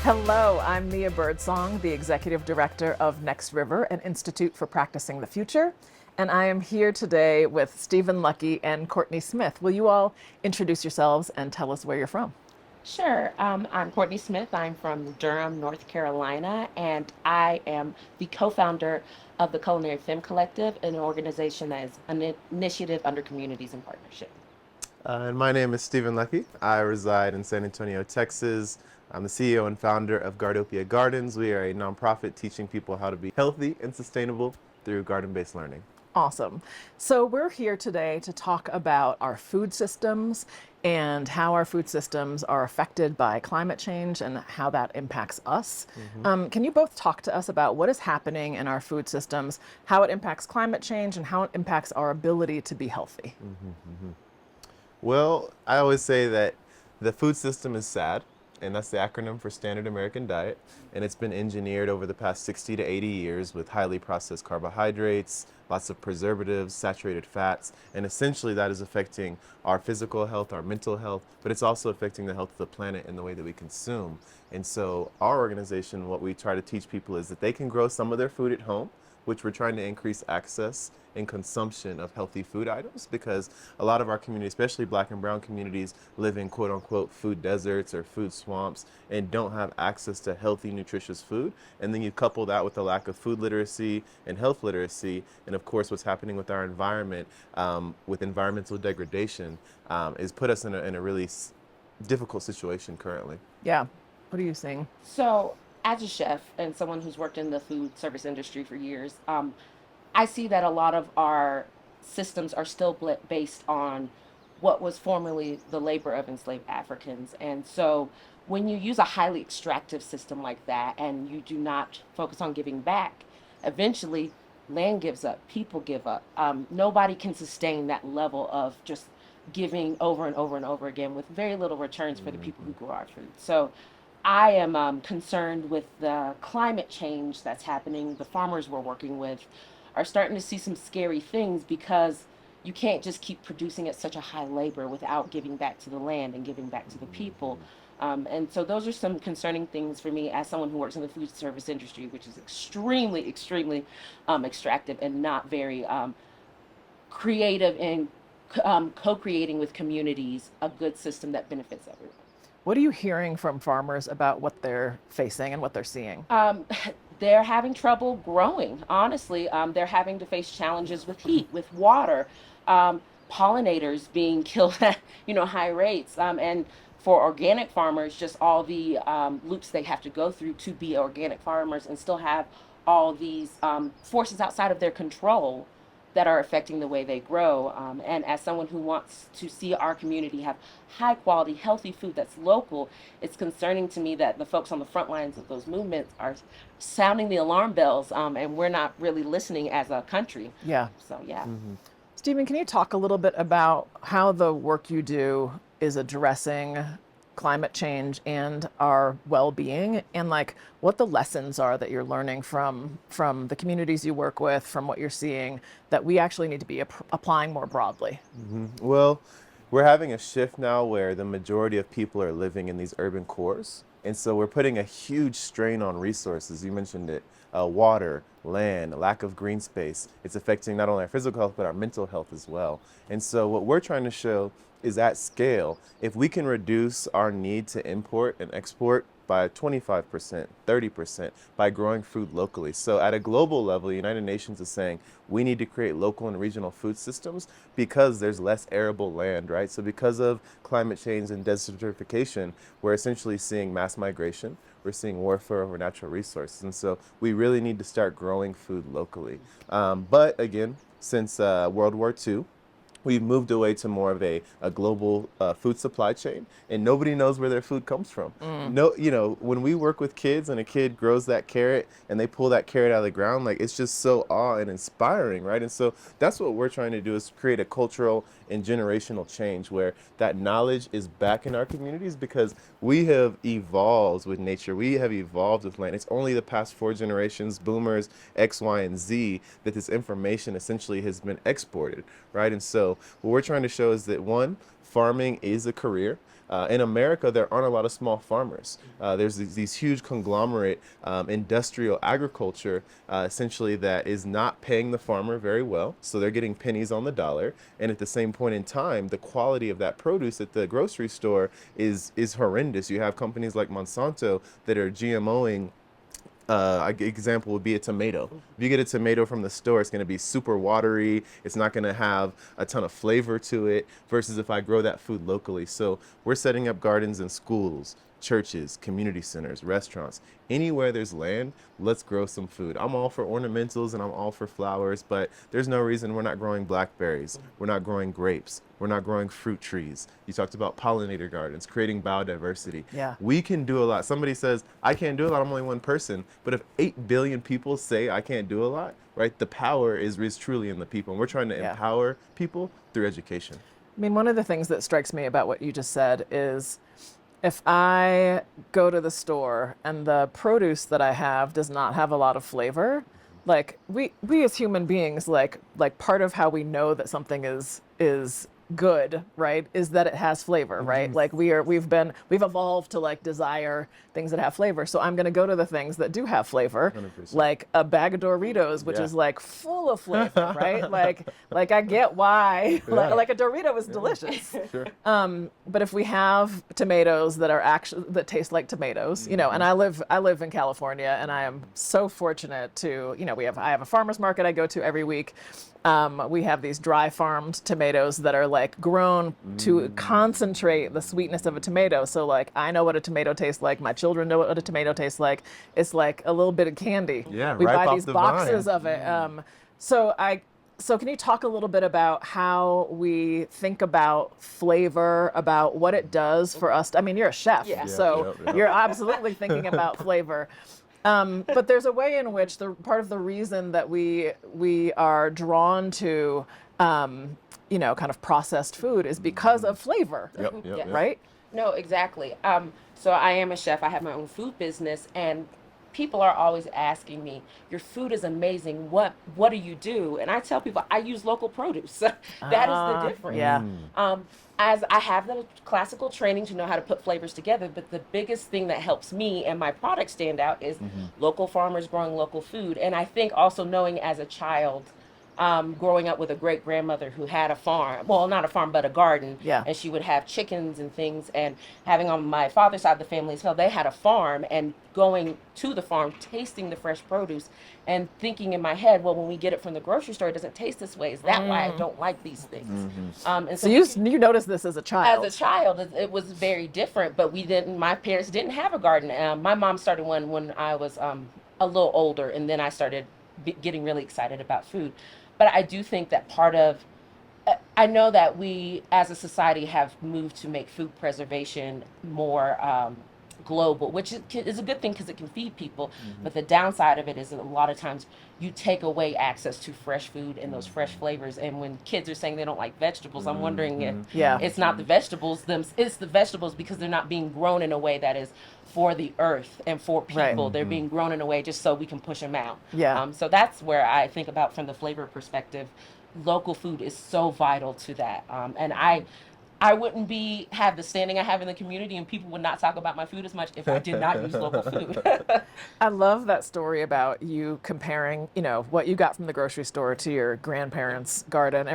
Hello, I'm Mia Birdsong, the Executive Director of Next River, an institute for practicing the future. And I am here today with Stephen Lucke and Courtney Smith. Will you all introduce yourselves and tell us where you're from? Sure. I'm Courtney Smith. I'm from Durham, North Carolina, and I am the co-founder of the Culinary Femme Collective, an organization that is an initiative under Communities in Partnership. And my name is Stephen Lucke. I reside in San Antonio, Texas. I'm the CEO and founder of Gardopia Gardens. We are a nonprofit teaching people how to be healthy and sustainable through garden-based learning. Awesome. So we're here today to talk about our food systems and how our food systems are affected by climate change and how that impacts us. Can you both talk to us about what is happening in our food systems, how it impacts climate change, and how it impacts our ability to be healthy? Well, I always say that the food system is SAD, and that's the acronym for Standard American Diet, and it's been engineered over the past 60 to 80 years with highly processed carbohydrates, lots of preservatives, saturated fats, and essentially that is affecting our physical health, our mental health, but it's also affecting the health of the planet and the way that we consume. And so our organization, what we try to teach people is that they can grow some of their food at home, which we're trying to increase access and consumption of healthy food items, because a lot of our community, especially Black and brown communities, live in quote unquote food deserts or food swamps and don't have access to healthy, nutritious food. And then you couple that with the lack of food literacy and health literacy, and of course what's happening with our environment, with environmental degradation, is put us in a really difficult situation currently. Yeah. What are you seeing? So, as a chef and someone who's worked in the food service industry for years, I see that a lot of our systems are still based on what was formerly the labor of enslaved Africans. And so when you use a highly extractive system like that and you do not focus on giving back, eventually land gives up, people give up. Nobody can sustain that level of just giving over and over and over again with very little returns for the people who grow our food. So I am concerned with the climate change that's happening. The farmers we're working with are starting to see some scary things because you can't just keep producing at such a high labor without giving back to the land and giving back to the people. And so those are some concerning things for me as someone who works in the food service industry, which is extremely, extremely extractive and not very creative in co-creating with communities a good system that benefits everyone. What are you hearing from farmers about what they're facing and what they're seeing? They're having trouble growing. Honestly, they're having to face challenges with heat, with water, pollinators being killed at high rates, and for organic farmers, just all the loops they have to go through to be organic farmers and still have all these forces outside of their control that are affecting the way they grow. And as someone who wants to see our community have high quality, healthy food that's local, it's concerning to me that the folks on the front lines of those movements are sounding the alarm bells, and we're not really listening as a country. Yeah. So, yeah. Stephen, can you talk a little bit about how the work you do is addressing climate change and our well-being, and like what the lessons are that you're learning from the communities you work with, from what you're seeing, that we actually need to be applying more broadly? Well, we're having a shift now where the majority of people are living in these urban cores. And so we're putting a huge strain on resources. You mentioned it, water, land, lack of green space. It's affecting not only our physical health, but our mental health as well. And so what we're trying to show is at scale, if we can reduce our need to import and export by 25%, 30% by growing food locally. So at a global level, the United Nations is saying we need to create local and regional food systems because there's less arable land, right? So because of climate change and desertification, we're essentially seeing mass migration. We're seeing warfare over natural resources. And so we really need to start growing food locally. But again, since World War II, we've moved away to more of a global food supply chain, and nobody knows where their food comes from. No, when we work with kids and a kid grows that carrot and they pull that carrot out of the ground, like it's just so awe and inspiring, right? And so that's what we're trying to do, is create a cultural and generational change where that knowledge is back in our communities, because we have evolved with nature. We have evolved with land. It's only the past 4 generations, boomers, X, Y, and Z, that this information essentially has been exported, right? And so So what we're trying to show is that, one, farming is a career. In America, there aren't a lot of small farmers. There's these huge conglomerate industrial agriculture, essentially, that is not paying the farmer very well. So they're getting pennies on the dollar. And at the same point in time, the quality of that produce at the grocery store is horrendous. You have companies like Monsanto that are GMOing. Example would be a tomato. If you get a tomato from the store, it's going to be super watery. It's not going to have a ton of flavor to it, versus if I grow that food locally. So we're setting up gardens in schools, churches, community centers, restaurants, anywhere there's land. Let's grow some food. I'm all for ornamentals and I'm all for flowers, but there's no reason we're not growing blackberries. We're not growing grapes. We're not growing fruit trees. You talked about pollinator gardens, creating biodiversity. Yeah. We can do a lot. Somebody says, I can't do a lot, I'm only one person. But if 8 billion people say I can't do a lot, right, the power is truly in the people. And we're trying to empower people through education. I mean, one of the things that strikes me about what you just said is, if I go to the store and the produce that I have does not have a lot of flavor, like we as human beings, like part of how we know that something is good, right, is that it has flavor, right? Like we've evolved to like desire things that have flavor. So I'm going to go to the things that do have flavor, 100%. like a bag of Doritos, which is like full of flavor, right? Like I get why, like a Dorito is delicious. Sure. But if we have tomatoes that are that taste like tomatoes, you know, and I live in California, and I am so fortunate to, you know, I have a farmer's market I go to every week. We have these dry farmed tomatoes that are like grown to concentrate the sweetness of a tomato. So like I know what a tomato tastes like. My children know what a tomato tastes like. It's like a little bit of candy. Yeah, we ripe buy off these the boxes vine. of it. So can you talk a little bit about how we think about flavor, about what it does for us? I mean, you're a chef, Yeah. so Yep. you're absolutely thinking about flavor. But there's a way in which part of the reason that we are drawn to, you know, kind of processed food is because of flavor, Yep. right? No, exactly. So I am a chef. I have my own food business, and people are always asking me, "Your food is amazing. What do you do?" And I tell people, I use local produce. That is the difference. Yeah. As I have the classical training to know how to put flavors together, but the biggest thing that helps me and my product stand out is local farmers growing local food. And I think also knowing as a child, growing up with a great grandmother who had a farm, well, not a farm, but a garden. Yeah. And she would have chickens and things. And having on my father's side of the family as well, they had a farm, and going to the farm, tasting the fresh produce and thinking in my head, well, when we get it from the grocery store, it doesn't taste this way. Is that why I don't like these things? And So you noticed this as a child. as a child, it was very different, but my parents didn't have a garden. My mom started one when I was a little older, and then I started getting really excited about food. But I do think that I know that we as a society have moved to make food preservation more global, which is a good thing because it can feed people. But the downside of it is that a lot of times you take away access to fresh food and those fresh flavors. And when kids are saying they don't like vegetables, I'm wondering if it's not the vegetables, it's the vegetables because they're not being grown in a way that is for the earth and for people. Right. They're being grown in a way just so we can push them out. Yeah. So that's where I think about from the flavor perspective. Local food is so vital to that. And I wouldn't have the standing I have in the community, and people would not talk about my food as much if I did not use local food. I love that story about you comparing, you know, what you got from the grocery store to your grandparents' garden.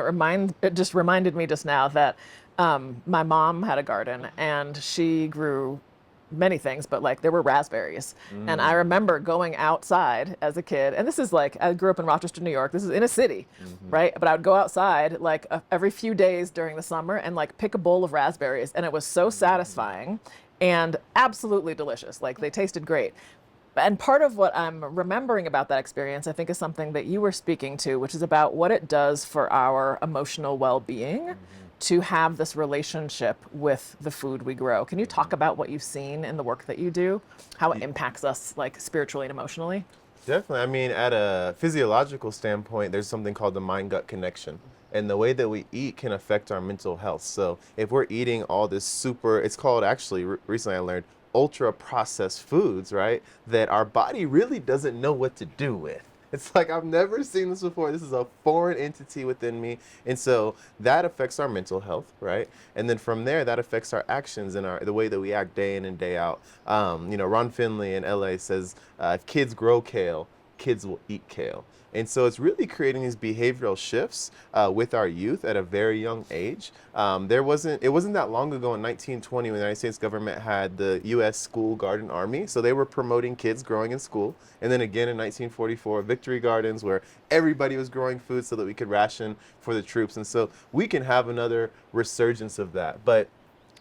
It just reminded me just now that my mom had a garden, and she grew many things, but like there were raspberries. And I remember going outside as a kid, and this is like, I grew up in Rochester, New York. This is in a city, right? But I would go outside like every few days during the summer and like pick a bowl of raspberries. And it was so satisfying and absolutely delicious. Like they tasted great. And part of what I'm remembering about that experience, I think, is something that you were speaking to, which is about what it does for our emotional well-being to have this relationship with the food we grow. Can you talk about what you've seen in the work that you do, how it impacts us like spiritually and emotionally? Definitely. I mean, at a physiological standpoint, there's something called the mind-gut connection. And the way that we eat can affect our mental health. So if we're eating all this it's called actually, recently I learned, ultra processed foods, right? That our body really doesn't know what to do with. It's like, I've never seen this before. This is a foreign entity within me. And so that affects our mental health, right? And then from there, that affects our actions and the way that we act day in and day out. Ron Finley in LA says, if kids grow kale, kids will eat kale. And so it's really creating these behavioral shifts with our youth at a very young age. It wasn't that long ago in 1920 when the United States government had the U.S. School Garden Army. So they were promoting kids growing in school. And then again in 1944, Victory Gardens, where everybody was growing food so that we could ration for the troops. And so we can have another resurgence of that. But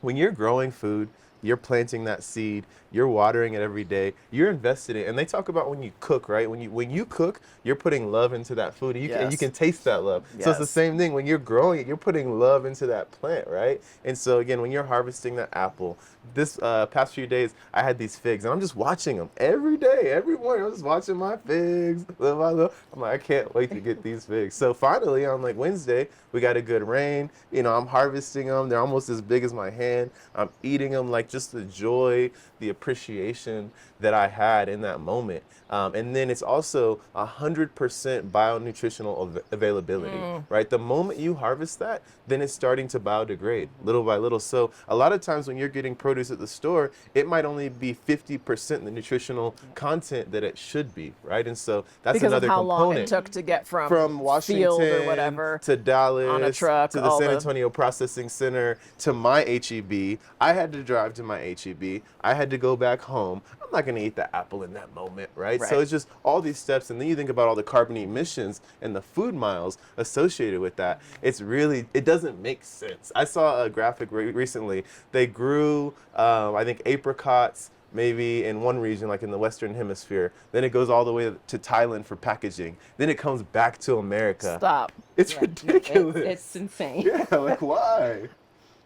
when you're growing food, you're planting that seed, you're watering it every day, you're invested in it. And they talk about when you cook, right? When you cook, you're putting love into that food, and you can taste that love. Yes. So it's the same thing. When you're growing it, you're putting love into that plant, right? And so again, when you're harvesting that apple, this past few days, I had these figs, and I'm just watching them every day, every morning. I'm just watching my figs, little by little. I'm like, I can't wait to get these figs. So finally, on like Wednesday, we got a good rain. I'm harvesting them. They're almost as big as my hand. I'm eating them, like just the joy, the appreciation that I had in that moment. And then it's also 100% bionutritional availability, right? The moment you harvest that, then it's starting to biodegrade little by little. So a lot of times when you're getting produce at the store, it might only be 50% the nutritional content that it should be, right? And so that's because another of how component. long it took to get from Washington field or whatever to Dallas on a truck, to the San Antonio Processing Center to my HEB. I had to drive to my HEB. I had to go back home. I'm not going to eat the apple in that moment, right? So it's just all these steps, and then you think about all the carbon emissions and the food miles associated with that. It doesn't make sense. I saw a graphic recently. They grew, I think, apricots maybe in one region, like in the Western Hemisphere. Then it goes all the way to Thailand for packaging. Then it comes back to America. Stop. It's ridiculous. It's insane. Yeah, like why?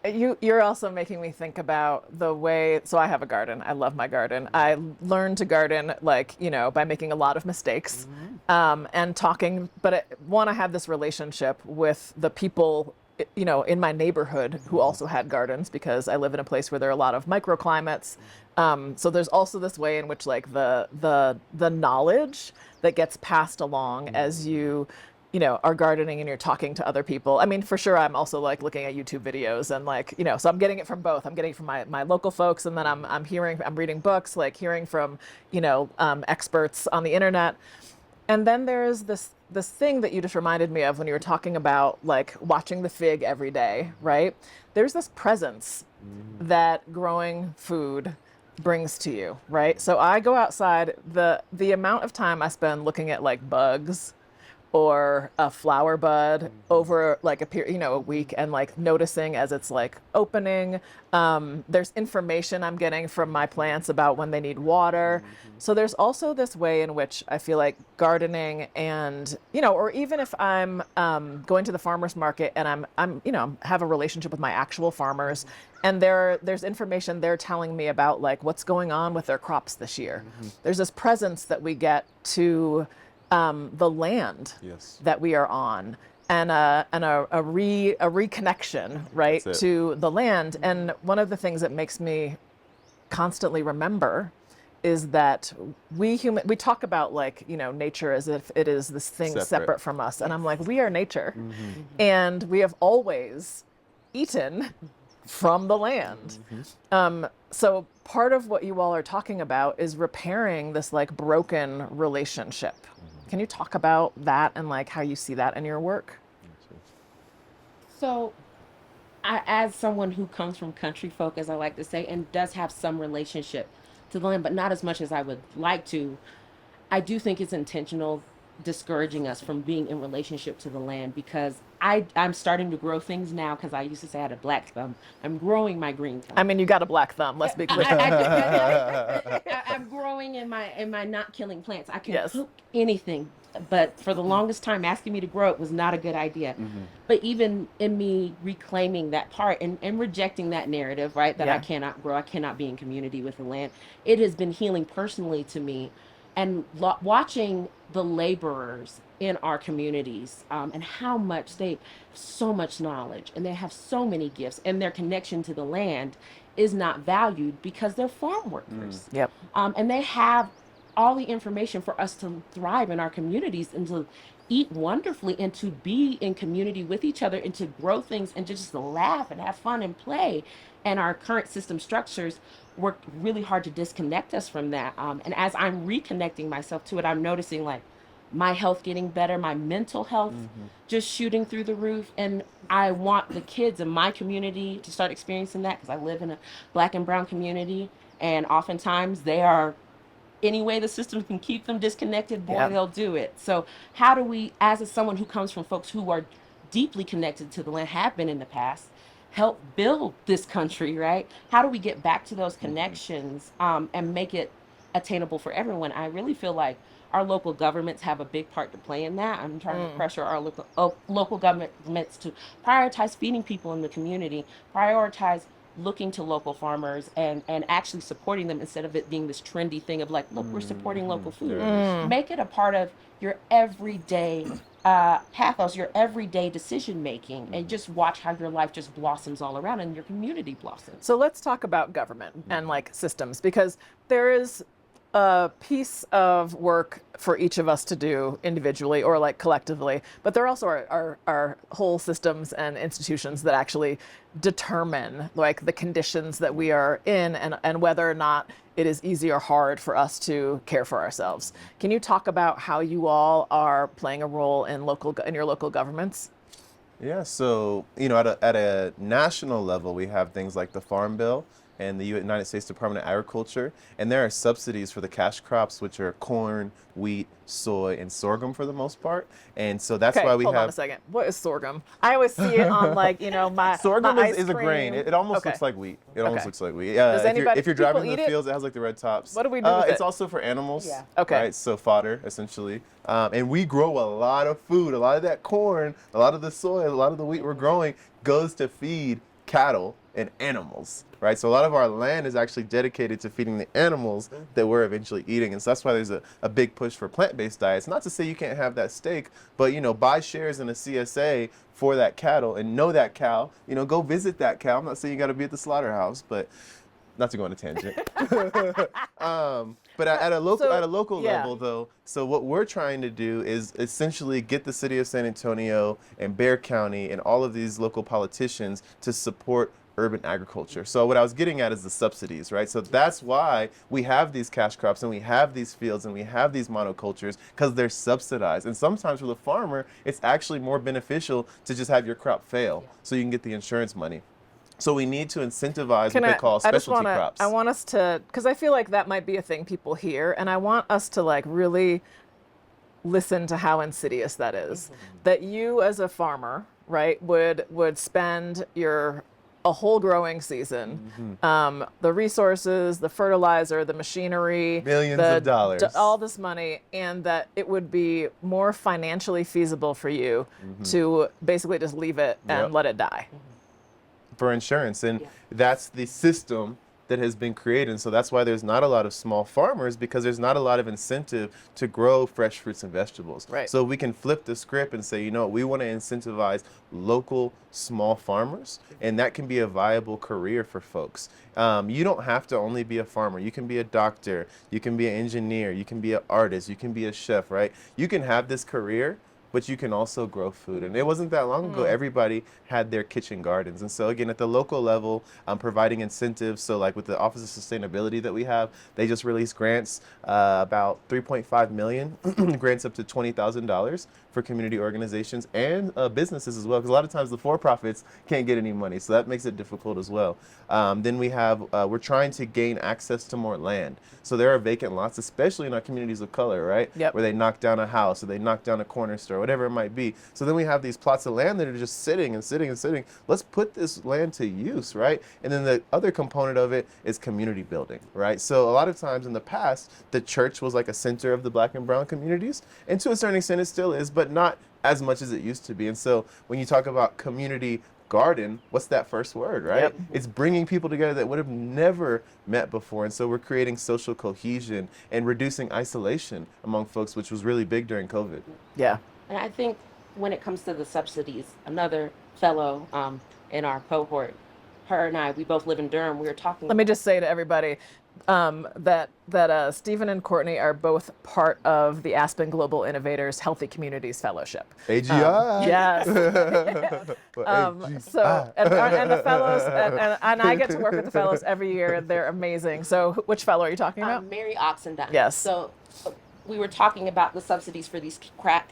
You're also making me think about the way, so I have a garden. I love my garden. I learned to garden by making a lot of mistakes and talking. But I have this relationship with the people, in my neighborhood who also had gardens, because I live in a place where there are a lot of microclimates. So there's also this way in which the knowledge that gets passed along as you are gardening and you're talking to other people. I mean, for sure, I'm also looking at YouTube videos and so I'm getting it from both. I'm getting it from my local folks, and then I'm reading books, hearing from, experts on the internet. And then there's this thing that you just reminded me of when you were talking about watching the fig every day, right? There's this presence that growing food brings to you, right? So I go outside, the amount of time I spend looking at bugs or a flower bud over a week, and noticing as it's opening. There's information I'm getting from my plants about when they need water. So there's also this way in which I feel like gardening and, or even if I'm going to the farmer's market and I'm have a relationship with my actual farmers, and there's information they're telling me about what's going on with their crops this year. There's this presence that we get to the land that we are on, and a reconnection, right, to the land. And one of the things that makes me constantly remember is that we talk about nature as if it is this thing separate from us, and I'm we are nature, and we have always eaten from the land. So part of what you all are talking about is repairing this broken relationship. Can you talk about that and how you see that in your work? So, as someone who comes from country folk, as I like to say, and does have some relationship to the land, but not as much as I would like to, I do think it's intentional discouraging us from being in relationship to the land, because I'm starting to grow things now, because I used to say I had a black thumb. I'm growing my green thumb. I mean, you got a black thumb, let's be clear. I'm growing in my not killing plants. I can cook anything, but for the longest time, asking me to grow it was not a good idea. But even in me reclaiming that part and rejecting that narrative, right, that I cannot grow, I cannot be in community with the land, it has been healing personally to me. And watching the laborers in our communities and how much they have so much knowledge and they have so many gifts, and their connection to the land is not valued because they're farm workers. And they have all the information for us to thrive in our communities and to eat wonderfully and to be in community with each other and to grow things and just to laugh and have fun and play. And our current system structures work really hard to disconnect us from that. And as I'm reconnecting myself to it, I'm noticing like my health getting better, my mental health just shooting through the roof. And I want the kids in my community to start experiencing that because I live in a Black and brown community. And oftentimes they are, any way the system can keep them disconnected, boy, Yep. they'll do it. So how do we, someone who comes from folks who are deeply connected to the land, have been in the past, help build this country, right? How do we get back to those connections and make it attainable for everyone? I really feel like our local governments have a big part to play in that. I'm trying to pressure our local governments to prioritize feeding people in the community, prioritize looking to local farmers and actually supporting them instead of it being this trendy thing of like, look, we're supporting local food. Make it a part of your everyday pathos, your everyday decision making, and just watch how your life just blossoms all around and your community blossoms. So let's talk about government and like systems, because there is a piece of work for each of us to do individually or like collectively, but there also are whole systems and institutions that actually determine like the conditions that we are in and whether or not it is easy or hard for us to care for ourselves. Can you talk about how you all are playing a role in your local governments? Yeah, so at a national level, we have things like the Farm Bill and the United States Department of Agriculture, and there are subsidies for the cash crops, which are corn, wheat, soy, and sorghum for the most part. And so that's why we hold have. on a second. What is sorghum? I always see it on like my Sorghum my is a grain. It almost looks like wheat. It almost looks like wheat. Yeah. If you're driving in the fields, it has like the red tops. What do we do with it? It's also for animals. Yeah. Okay. Right. So fodder, essentially. And we grow a lot of food. A lot of that corn, a lot of the soy, a lot of the wheat we're growing goes to feed cattle and animals, right? So a lot of our land is actually dedicated to feeding the animals that we're eventually eating. And so that's why there's a big push for plant-based diets. Not to say you can't have that steak, but, buy shares in a CSA for that cattle and know that cow. Go visit that cow. I'm not saying you got to be at the slaughterhouse, but not to go on a tangent. But at a local level, though, so what we're trying to do is essentially get the city of San Antonio and Bexar County and all of these local politicians to support urban agriculture. So what I was getting at is the subsidies, right? So that's why we have these cash crops and we have these fields and we have these monocultures, because they're subsidized. And sometimes for the farmer, it's actually more beneficial to just have your crop fail so you can get the insurance money. So we need to incentivize what they call specialty crops. I want us to, because I feel like that might be a thing people hear, and I want us to like really listen to how insidious that is. That you as a farmer, right, would spend a whole growing season, the resources, the fertilizer, the machinery, millions of dollars, all this money, and that it would be more financially feasible for you to basically just leave it and let it die. For insurance. And that's the system that has been created. And so that's why there's not a lot of small farmers, because there's not a lot of incentive to grow fresh fruits and vegetables. Right. So we can flip the script and say, we want to incentivize local small farmers, and that can be a viable career for folks. You don't have to only be a farmer. You can be a doctor, you can be an engineer, you can be an artist, you can be a chef, right? You can have this career, but you can also grow food. And it wasn't that long ago, everybody had their kitchen gardens. And so again, at the local level, providing incentives. So like with the Office of Sustainability that we have, they just released grants, about 3.5 million, grants up to $20,000 for community organizations and businesses as well. Because a lot of times the for-profits can't get any money. So that makes it difficult as well. Then we have, we're trying to gain access to more land. So there are vacant lots, especially in our communities of color, right? Yep. Where they knock down a house or they knock down a corner store, whatever it might be. So then we have these plots of land that are just sitting and sitting and sitting. Let's put this land to use, right? And then the other component of it is community building, right? So a lot of times in the past, the church was like a center of the Black and brown communities. And to a certain extent, it still is, but not as much as it used to be. And so when you talk about community garden, what's that first word, right? Yep. It's bringing people together that would have never met before. And so we're creating social cohesion and reducing isolation among folks, which was really big during COVID. Yeah. And I think when it comes to the subsidies, another fellow in our cohort her and I, we both live in Durham. We were talking. Let me just say to everybody that Stephen and Courtney are both part of the Aspen Global Innovators Healthy Communities Fellowship. AGI. Yes. AGI. So and the fellows and I get to work with the fellows every year. They're amazing. So which fellow are you talking about? Mary Oxendine. Yes. So we were talking about the subsidies for these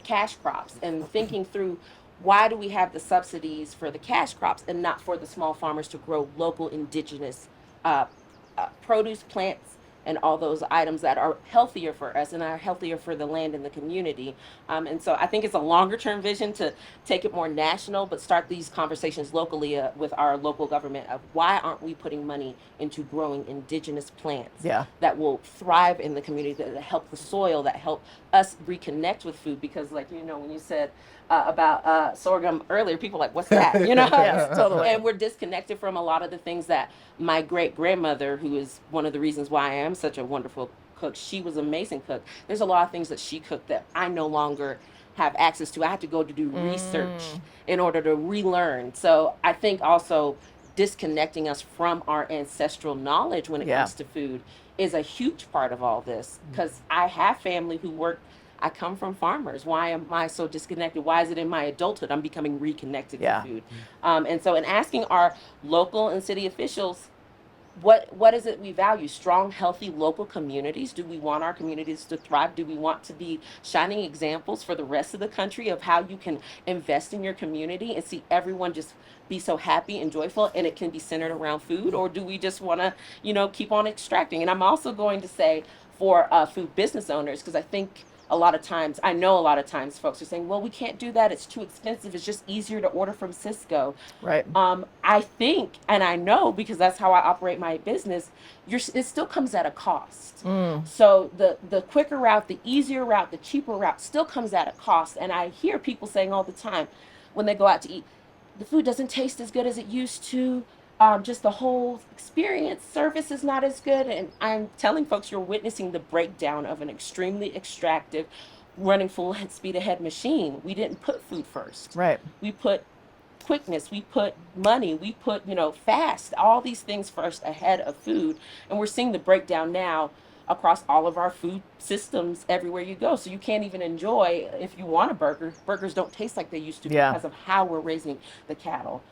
cash crops and thinking through, why do we have the subsidies for the cash crops and not for the small farmers to grow local indigenous produce, plants, and all those items that are healthier for us and are healthier for the land and the community. And so I think it's a longer term vision to take it more national, but start these conversations locally with our local government of why aren't we putting money into growing indigenous plants that will thrive in the community, that help the soil, that help us reconnect with food. Because like, when you said about sorghum earlier, people are like, what's that? Yes, totally. And we're disconnected from a lot of the things that my great grandmother, who is one of the reasons why I am such a wonderful cook, she was an amazing cook. There's a lot of things that she cooked that I no longer have access to. I have to go to do research in order to relearn. So I think also disconnecting us from our ancestral knowledge when it comes to food is a huge part of all this. Because I have family who work. I come from farmers. Why am I so disconnected? Why is it in my adulthood I'm becoming reconnected to food? And so in asking our local and city officials, what is it we value? Strong, healthy local communities. Do we want our communities to thrive? Do we want to be shining examples for the rest of the country of how you can invest in your community and see everyone just be so happy and joyful, and it can be centered around food? Or do we just want to, keep on extracting? And I'm also going to say for food business owners, because I know a lot of times folks are saying, well, we can't do that. It's too expensive. It's just easier to order from Cisco. Right. I think, and I know because that's how I operate my business, it still comes at a cost. So the quicker route, the easier route, the cheaper route still comes at a cost. And I hear people saying all the time when they go out to eat, the food doesn't taste as good as it used to. Just the whole experience, service is not as good. And I'm telling folks, you're witnessing the breakdown of an extremely extractive, running full speed ahead machine. We didn't put food first. Right. We put quickness, we put money, we put, fast, all these things first ahead of food. And we're seeing the breakdown now across all of our food systems everywhere you go. So you can't even enjoy, if you want a burger, burgers don't taste like they used to because of how we're raising the cattle.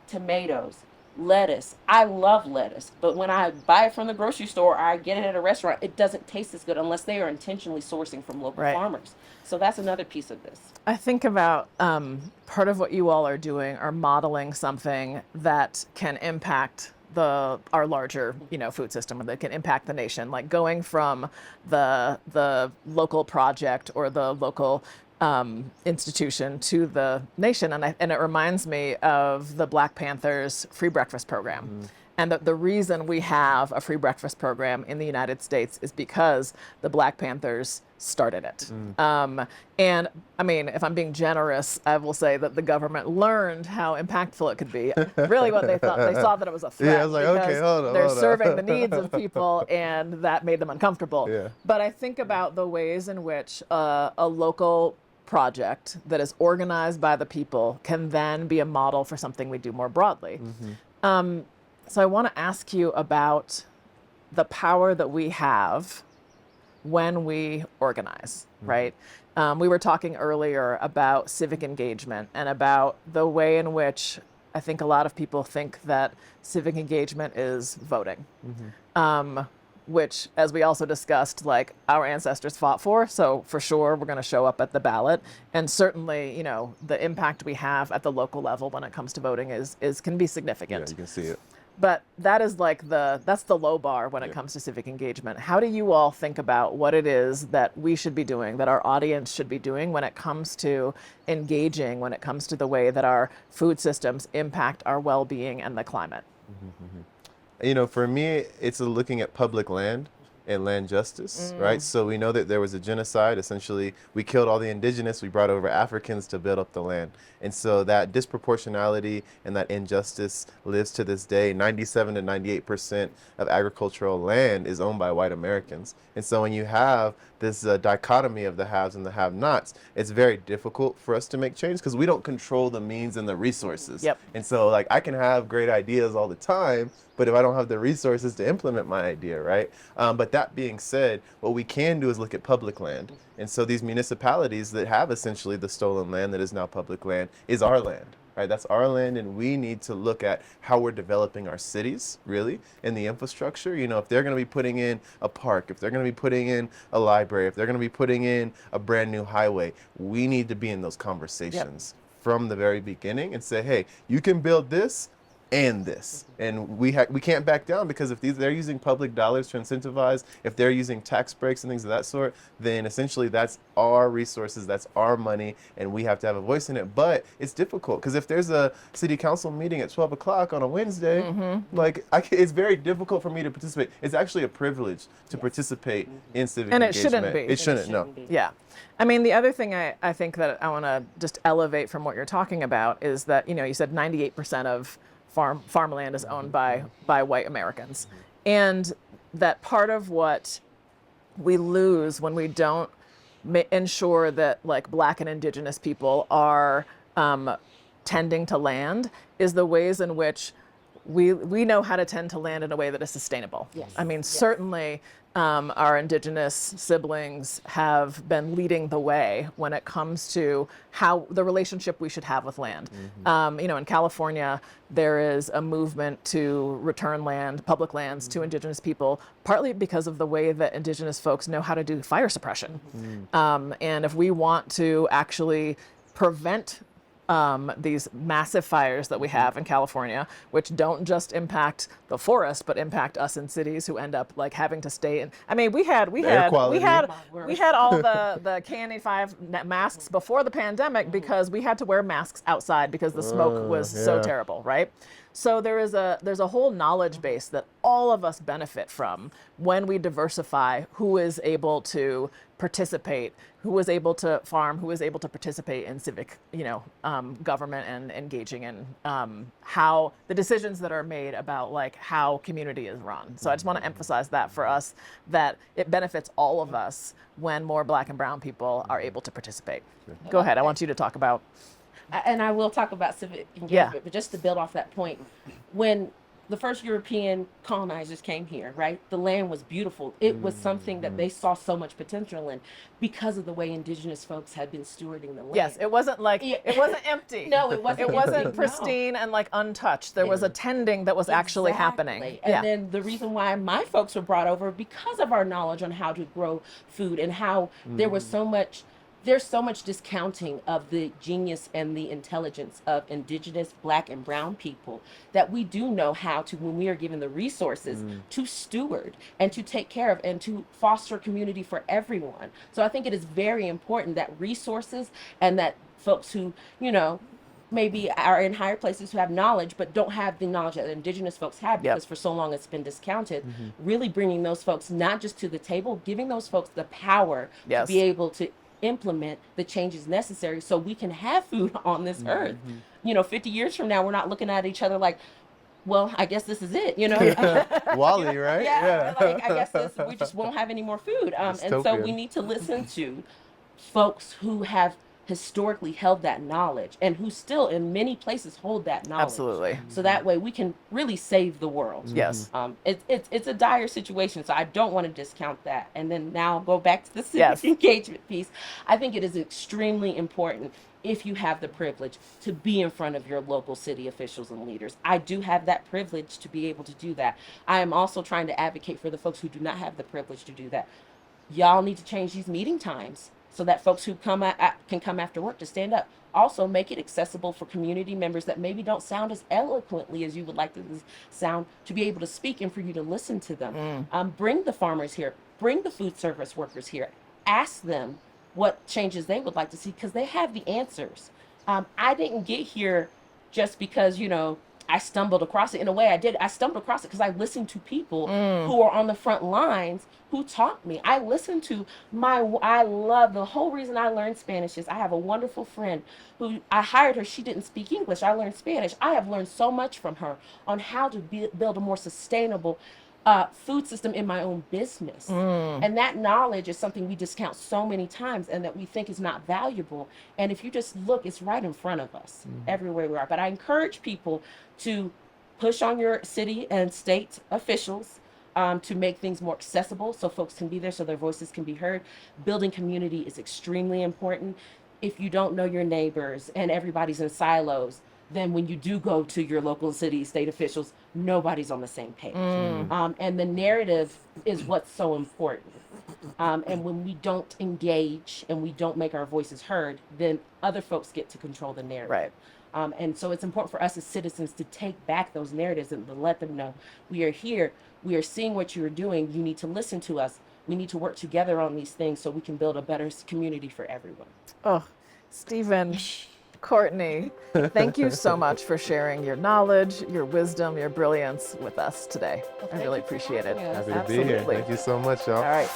Tomatoes, lettuce. I love lettuce, but when I buy it from the grocery store or I get it at a restaurant, it doesn't taste as good unless they are intentionally sourcing from local farmers. So that's another piece of this. I think about part of what you all are doing are modeling something that can impact our larger food system, or that can impact the nation, like going from the local project or the local institution to the nation. And it reminds me of the Black Panthers free breakfast program. And the reason we have a free breakfast program in the United States is because the Black Panthers started it. And I mean, if I'm being generous, I will say that the government learned how impactful it could be. Really what they saw that it was a threat. Yeah, I was like, okay, hold on. They're serving the needs of people, and that made them uncomfortable. Yeah. But I think about the ways in which a local project that is organized by the people can then be a model for something we do more broadly. So I want to ask you about the power that we have when we organize, right? We were talking earlier about civic engagement and about the way in which I think a lot of people think that civic engagement is voting, which, as we also discussed, like our ancestors fought for. So for sure, we're going to show up at the ballot. And certainly, the impact we have at the local level when it comes to voting can be significant. Yeah, you can see it. But that is that's the low bar when it comes to civic engagement. How do you all think about what it is that we should be doing, that our audience should be doing when it comes to engaging, when it comes to the way that our food systems impact our well-being and the climate? For me, it's looking at public land and land justice, right? So we know that there was a genocide. Essentially, we killed all the indigenous, we brought over Africans to build up the land. And so that disproportionality and that injustice lives to this day. 97 to 98% of agricultural land is owned by white Americans. And so when you have this dichotomy of the haves and the have-nots, it's very difficult for us to make change because we don't control the means and the resources. Yep. And so like I can have great ideas all the time, but if I don't have the resources to implement my idea, right? But that being said, what we can do is look at public land. And so these municipalities that have essentially the stolen land that is now public land is our land, right? That's our land, and we need to look at how we're developing our cities, really, and the infrastructure. You know, if they're going to be putting in a park, if they're going to be putting in a library, if they're going to be putting in a brand new highway, we need to be in those conversations from the very beginning and say, hey, you can build this and this, and we can't back down, because if they're using public dollars to incentivize, if they're using tax breaks and things of that sort, then essentially that's our resources, that's our money, and we have to have a voice in it. But it's difficult because if there's a city council meeting at 12 o'clock on a Wednesday, it's very difficult for me to participate. It's actually a privilege to participate in civic And it engagement. shouldn't be. It shouldn't, no. Yeah. I mean, the other thing I think that I want to just elevate from what you're talking about is that, you know, you said 98% of farmland is owned by white Americans. And that part of what we lose when we don't ensure that like Black and Indigenous people are tending to land is the ways in which we know how to tend to land in a way that is sustainable. Yes. I mean, certainly our Indigenous siblings have been leading the way when it comes to how the relationship we should have with land. You know, in California, there is a movement to return land, public lands, to Indigenous people, partly because of the way that Indigenous folks know how to do fire suppression. And if we want to actually prevent these massive fires that we have in California, which don't just impact the forest, but impact us in cities who end up like having to stay in. I mean, we had all the KN95 masks before the pandemic because we had to wear masks outside because the smoke was so terrible, right? So there's a whole knowledge base that all of us benefit from when we diversify who is able to participate, who is able to farm, who is able to participate in civic, government and engaging in how the decisions that are made about like how community is run. So I just want to emphasize that for us, that it benefits all of us when more Black and brown people are able to participate. Go ahead. I want you to talk about. And I will talk about civic engagement, but just to build off that point, when the first European colonizers came here, right, the land was beautiful. It was something that they saw so much potential in because of the way Indigenous folks had been stewarding the land. Yes, it wasn't like, it wasn't empty. No, it wasn't. It wasn't empty, pristine and like untouched. There was a tending that was actually happening. And then the reason why my folks were brought over, because of our knowledge on how to grow food and how there's so much discounting of the genius and the intelligence of Indigenous, Black, and brown people, that we do know how to, when we are given the resources, to steward and to take care of and to foster community for everyone. So I think it is very important that resources and that folks who, maybe are in higher places who have knowledge but don't have the knowledge that Indigenous folks have because for so long it's been discounted, really bringing those folks not just to the table, giving those folks the power to be able to implement the changes necessary so we can have food on this earth. 50 years from now, we're not looking at each other like, well, I guess this is it, Wally, right? Like, I guess we just won't have any more food. And so we need to listen to folks who have historically held that knowledge and who still in many places hold that knowledge. Absolutely. So that way we can really save the world. Yes. It's a dire situation, so I don't want to discount that. And then now go back to the civic engagement piece. I think it is extremely important, if you have the privilege, to be in front of your local city officials and leaders. I do have that privilege to be able to do that. I am also trying to advocate for the folks who do not have the privilege to do that. Y'all need to change these meeting times so that folks who can come after work to stand up. Also, make it accessible for community members that maybe don't sound as eloquently as you would like to sound to be able to speak and for you to listen to them. Bring the farmers here. Bring the food service workers here. Ask them what changes they would like to see because they have the answers. I didn't get here just because, I stumbled across it in a way. I stumbled across it because I listened to people who are on the front lines who taught me. I listened to I love, the whole reason I learned Spanish is I have a wonderful friend who I hired her. She didn't speak English. I learned Spanish. I have learned so much from her on how to build a more sustainable food system in my own business. And that knowledge is something we discount so many times and that we think is not valuable. And if you just look, it's right in front of us everywhere we are. But I encourage people to push on your city and state officials to make things more accessible so folks can be there, so their voices can be heard. Building community is extremely important. If you don't know your neighbors and everybody's in silos, then when you do go to your local city, state officials, nobody's on the same page. And the narrative is what's so important. And when we don't engage and we don't make our voices heard, then other folks get to control the narrative. Right. And so it's important for us as citizens to take back those narratives and to let them know we are here, we are seeing what you are doing, you need to listen to us, we need to work together on these things so we can build a better community for everyone. Oh, Stephen, Courtney, thank you so much for sharing your knowledge, your wisdom, your brilliance with us today. I really appreciate it. Yes, Happy to be here. Absolutely. Thank you so much, y'all. All right.